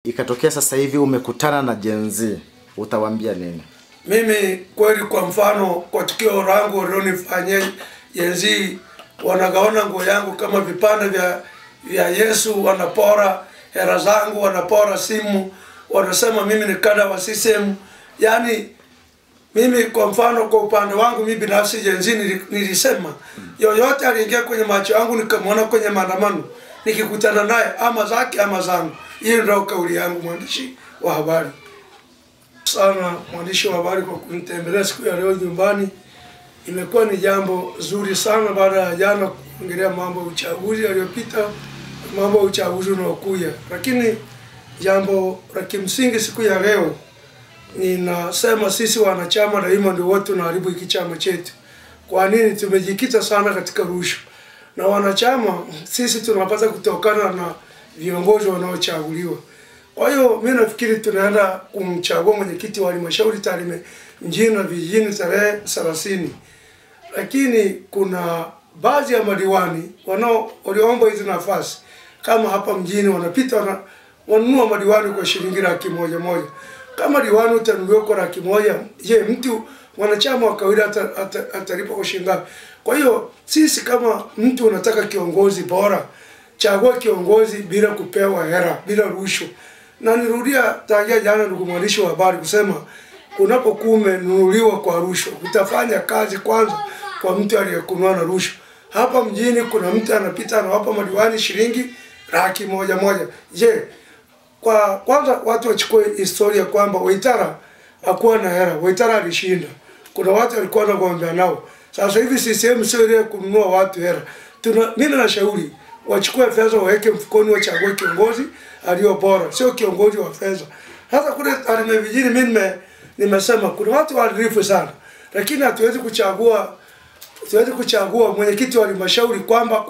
Ikatokea sasa hivi umekutana na Gen Z, utawaambia nini? Mimi kweli, kwa mfano, kwa tukio langu walionifanyia Gen Z, wanagaona nguo yangu kama vipande vya Yesu, wanapora hela zangu, wanapora simu, wanasema mimi ni kada wa CCM. Yani mimi kwa mfano, kwa upande wangu mimi binafsi, Gen Z nilisema yoyote aliingia kwenye macho yangu nikamwona kwenye maandamano, nikikutana naye ama zake ama zangu. Hiyo ndio kauli yangu, mwandishi wa habari. Sana mwandishi wa habari kwa kunitembelea siku ya leo nyumbani. Imekuwa ni jambo zuri sana baada ya jana kuongelea mambo ya uchaguzi yaliyopita, mambo ya uchaguzi unaokuja. Lakini jambo la kimsingi siku ya leo, ninasema sisi wanachama daima ndio wote tunaharibu hiki chama chetu. Kwa nini? Tumejikita sana katika rushwa. Na wanachama sisi tunapata kutokana na viongozi wanaochaguliwa. Kwa hiyo mimi nafikiri tunaenda kumchagua mwenyekiti wa halmashauri Tarime mjini na vijijini tarehe 30. Lakini kuna baadhi ya madiwani walioomba hizo nafasi, kama hapa mjini wanapita wanunua madiwani kwa shilingi 100,000. Kama diwani utanunuliwa kwa 100,000, je, mtu mwanachama wa kawaida atalipa kwa shilingi ngapi? Kwa hiyo sisi kama mtu unataka kiongozi bora, chagua kiongozi bila kupewa hela, bila rushwa. Na nirudia tangia jana, ndugu mwandishi wa habari, kusema unapokuwa umenunuliwa kwa rushwa, utafanya kazi kwanza kwa mtu aliyekunua na rushwa. Hapa mjini kuna mtu anapita anawapa madiwani shilingi 100,000. Je, kwanza watu wachukue historia kwamba Waitara hakuwa na hela, Waitara alishinda. Kuna watu walikuwa wanagombea nao. Sasa hivi CCM sio ile kununua watu hela. Mimi nashauri wachukue fedha waweke mfukoni, wachague kiongozi aliyo bora, sio kiongozi wa fedha. Hata kule Tarime vijijini mimi nimesema kuna watu waadilifu sana, lakini hatuwezi kuchagua mwenyekiti wa halmashauri kwamba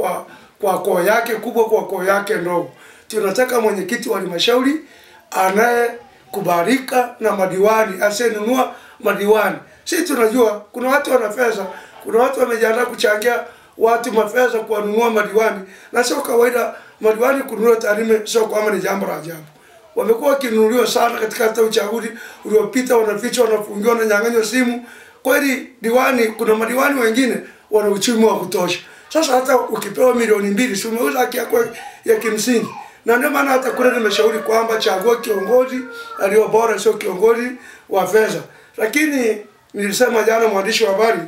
kwa koo yake kubwa, kwa koo yake ndogo. Tunataka mwenyekiti wa halmashauri anayekubalika na madiwani, asiyenunua madiwani. Sisi tunajua kuna watu wana fedha, kuna watu wamejiandaa kuchangia watu mafedha kuwanunua madiwani, na sio kawaida madiwani kununua Tarime, sio kwamba ni jambo la ajabu. Wamekuwa wakinunuliwa sana katika hata uchaguzi uliopita, wanafichwa, wanafungiwa, wananyang'anywa simu. Kweli diwani, kuna madiwani wengine wana uchumi wa kutosha. Sasa hata ukipewa milioni 2 si umeuza haki yako ya kimsingi. Na ndio maana hata kule nimeshauri kwamba chagua kiongozi aliyo bora, sio kiongozi wa fedha. Lakini nilisema jana, mwandishi wa habari,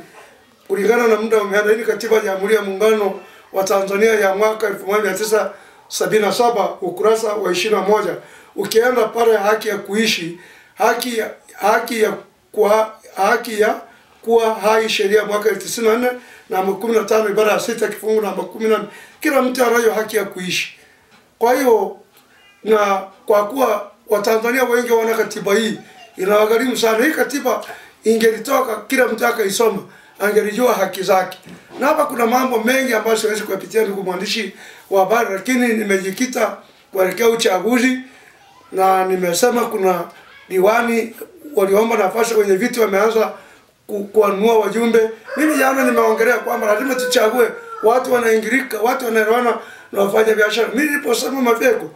kulingana na muda umeenda, hii katiba ya Jamhuri ya Muungano wa Tanzania ya mwaka 1977 ukurasa wa 21, ukienda pale haki ya kuishi, haki ya kuwa hai, sheria mwaka 94 na 15 ibara ya 6 kifungu namba 14, kila mtu anayo haki ya kuishi. Kwa hiyo, na kwa kuwa Watanzania wengi wana katiba hii, inawagharimu sana. Hii katiba ingelitoka kila mtu akaisoma, angelijua haki zake. Na hapa kuna mambo mengi ambayo siwezi kuyapitia, ndugu mwandishi wa habari, lakini nimejikita kuelekea uchaguzi. Na nimesema kuna diwani waliomba nafasi kwenye viti, wameanza kuanua wajumbe. Mimi jana nimeongelea kwamba lazima tuchague watu wanaingilika, watu wanaelewana na wafanya biashara. Mimi niliposema Mafyeko,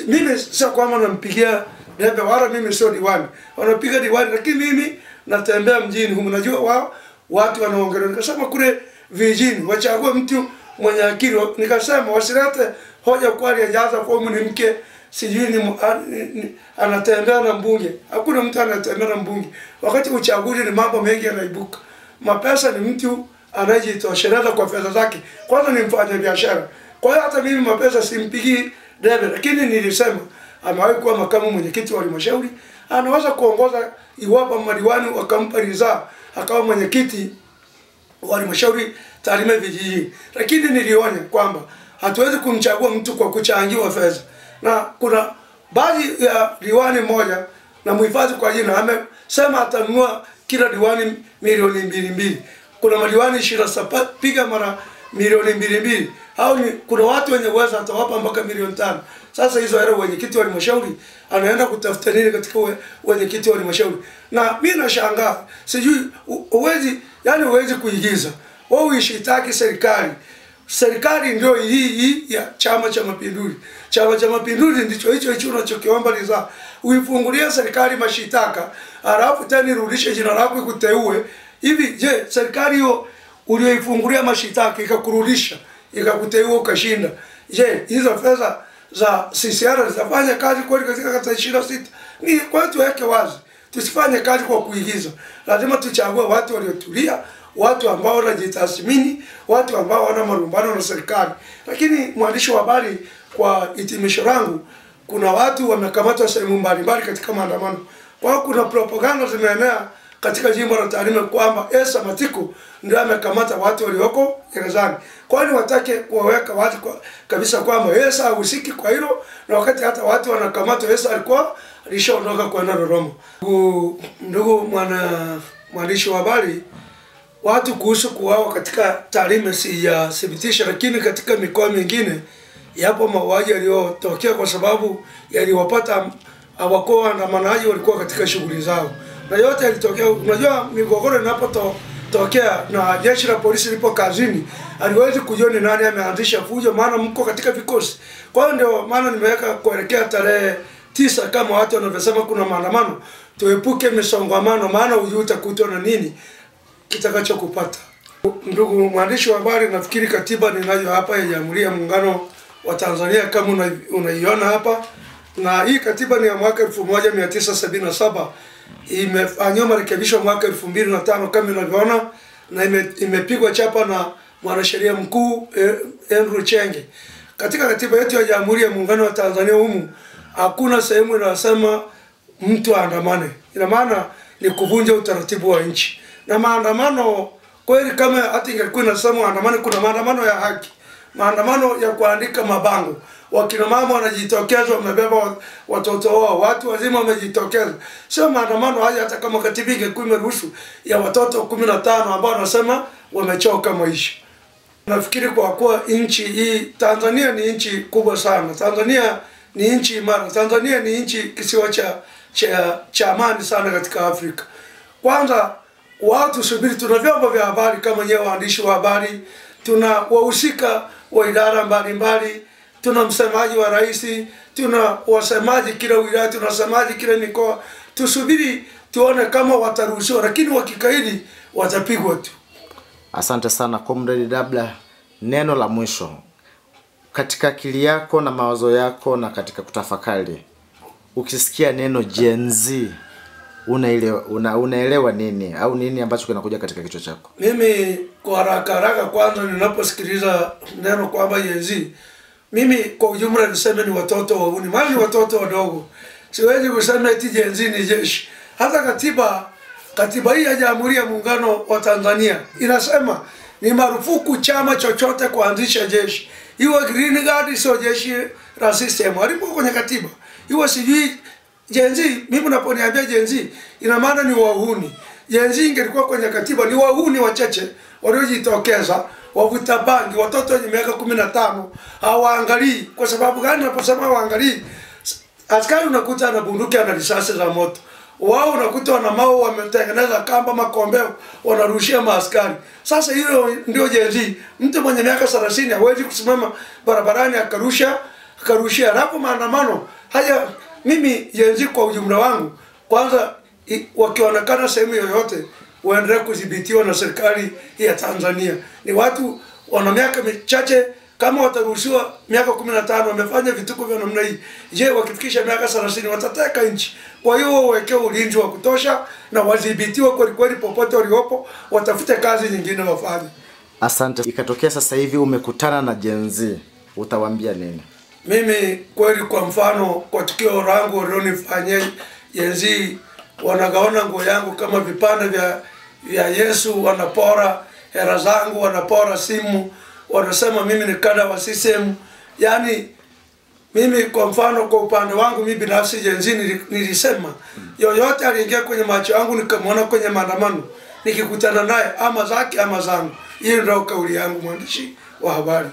mimi sio kwamba nampigia debe, wala mimi sio diwani. Wanapiga diwani, lakini mimi natembea mjini humu, najua watu wanaongelea. Nikasema kule vijijini wachague mtu mwenye akili. Nikasema wasilete hoja kwa aliyejaza fomu ni mke, sijui anatembea na mbunge. Hakuna mtu anatembea na mbunge. Wakati uchaguzi ni mambo mengi yanaibuka. Mapesa ni mtu anajitosheleza kwa fedha zake. Kwanza ni mfanya biashara. Kwa hiyo hata mimi mapesa simpigi debe, lakini nilisema amewahi kuwa makamu mwenyekiti wa halmashauri, anaweza kuongoza iwapo madiwani wakampa ridhaa akawa mwenyekiti wa halmashauri Tarime vijijini. Lakini nilionya kwamba hatuwezi kumchagua mtu kwa kuchangiwa fedha. Na kuna baadhi ya diwani moja na muhifadhi kwa jina amesema atanunua kila diwani milioni 2. Kuna madiwani 27, piga mara milioni 2. Au kuna watu wenye uwezo atawapa mpaka milioni 5. Sasa hizo hela mwenyekiti wa halmashauri anaenda kutafuta nini katika mwenyekiti wa halmashauri? Na mimi nashangaa, sijui huwezi kuigiza. Wewe uishitaki serikali. Serikali ndio hii ya Chama cha Mapinduzi. Chama cha Mapinduzi ndicho hicho unachokiomba liza. Uifungulie serikali mashitaka, alafu tena irudishe jina lako ikuteue. Hivi je, serikali hiyo ulioifungulia mashitaka ikakurudisha, ikakuteua ukashinda. Je, hizo fedha za CCR zitafanya kazi kweli katika kata 26? Ni kwa tuweke wazi. Tusifanye kazi kwa kuigiza. Lazima tuchague watu waliotulia, watu ambao wanajitathmini, watu ambao wana marumbano na serikali. Lakini mwandishi wa habari, kwa hitimisho langu, kuna watu wamekamatwa sehemu mbalimbali katika maandamano. Kwa hiyo kuna propaganda zimeenea katika jimbo la Tarime kwamba Esa Matiko ndio amekamata watu walioko gerezani. Kwani watake kuweka watu kabisa kwamba Esa hahusiki kwa hilo, na wakati hata watu wanakamatwa Esa alikuwa alishaondoka kwenda Dodoma. Ndugu mwandishi wa habari, watu kuhusu kuuawa katika Tarime sijathibitisha, lakini katika mikoa mingine yapo mauaji yaliyotokea kwa sababu yaliwapata hawakuwa waandamanaji, walikuwa katika shughuli zao. Na yote yalitokea, unajua migogoro inapotokea na jeshi la polisi lipo kazini, aliwezi kujua ni nani ameanzisha fujo, maana mko katika vikosi. Kwa hiyo ndio maana nimeweka kuelekea tarehe 9 kama watu wanavyosema kuna maandamano, tuepuke misongamano, maana hujui utakutwa na nini kitakachokupata. Ndugu mwandishi wa habari, nafikiri katiba ninayo hapa ya Jamhuri ya Muungano wa Tanzania kama unaiona hapa, na hii katiba ni ya mwaka 1977, imefanywa marekebisho mwaka 2005 kama unavyoona, na imepigwa chapa na mwanasheria mkuu Andrew Chenge. Katika katiba yetu ya Jamhuri ya Muungano wa Tanzania humu hakuna sehemu inasema mtu aandamane. Ina maana ni kuvunja utaratibu wa nchi. Na maandamano kweli, kama hata ingekuwa inasema maandamano, kuna maandamano ya haki, maandamano ya kuandika mabango, wakina mama wanajitokeza wamebeba watoto wao, watu wazima wamejitokeza. Sio maandamano haya, hata kama katiba ingekuwa imeruhusu, ya watoto 15 ambao wanasema wamechoka maisha. Nafikiri kwa kuwa nchi hii Tanzania ni nchi kubwa sana. Tanzania ni nchi imara. Tanzania ni nchi kisiwa cha amani sana katika Afrika. Kwanza watu subiri, tuna vyombo vya habari kama nyewe waandishi wa habari, tuna wahusika wa idara mbalimbali, tuna msemaji wa rais, tuna wasemaji kila wilaya, tuna wasemaji kila mikoa. Tusubiri tuone kama wataruhusiwa, lakini wakikaidi watapigwa tu. Asante sana Comrade Dabla, neno la mwisho katika akili yako na mawazo yako na katika kutafakari, ukisikia neno Gen Z unaelewa nini au nini ambacho kinakuja katika kichwa chako? Mimi kwa haraka kwanza ninaposikiliza neno kwamba Gen Z, mimi kwa ujumla niseme ni watoto wauni, maana ni watoto wadogo. Siwezi kusema eti Gen Z ni jeshi. Hata katiba hii ya Jamhuri ya Muungano wa Tanzania inasema ni marufuku chama chochote kuanzisha jeshi. Iwe Green Guard, sio jeshi la system. Alipo kwenye katiba. Iwe sijui Gen Z, mimi naponiambia Gen Z ina maana ni wahuni. Gen Z ingelikuwa kwenye katiba ni wahuni wachache waliojitokeza, wavuta bangi, watoto wenye miaka 15 hawaangalii. Kwa sababu gani naposema waangalii? Askari unakuta na bunduki na risasi za moto. Wao unakuta wana mao wametengeneza kamba makombeo wanarushia maaskari. Sasa hiyo ndio Gen Z. Mtu mwenye miaka 30 hawezi kusimama barabarani akarushia hapo maandamano. Haya, mimi Gen Z kwa ujumla wangu, kwanza wakionekana sehemu yoyote waendelee kudhibitiwa na serikali ya Tanzania. Ni watu wana miaka michache, kama wataruhusiwa miaka 15 wamefanya vituko vya namna hii. Je, wakifikisha miaka 30 watateka nchi? Kwa hiyo waweke ulinzi wa kutosha na wadhibitiwe kweli popote waliopo, watafute kazi nyingine wafanye. Asante. Ikatokea sasa hivi umekutana na Gen Z, utawaambia nini? Mimi kweli, kwa mfano kwa tukio langu walionifanyia Gen Z, wanagaona nguo yangu kama vipande vya Yesu, wanapora hela zangu, wanapora simu, wanasema mimi ni kada wa CCM. Yani mimi kwa mfano kwa upande wangu mimi binafsi Gen Z nilisema yoyote aliingia kwenye macho yangu nikamwona kwenye maandamano, nikikutana naye ama zake ama zangu. Hiyo ndio kauli yangu, mwandishi wa habari.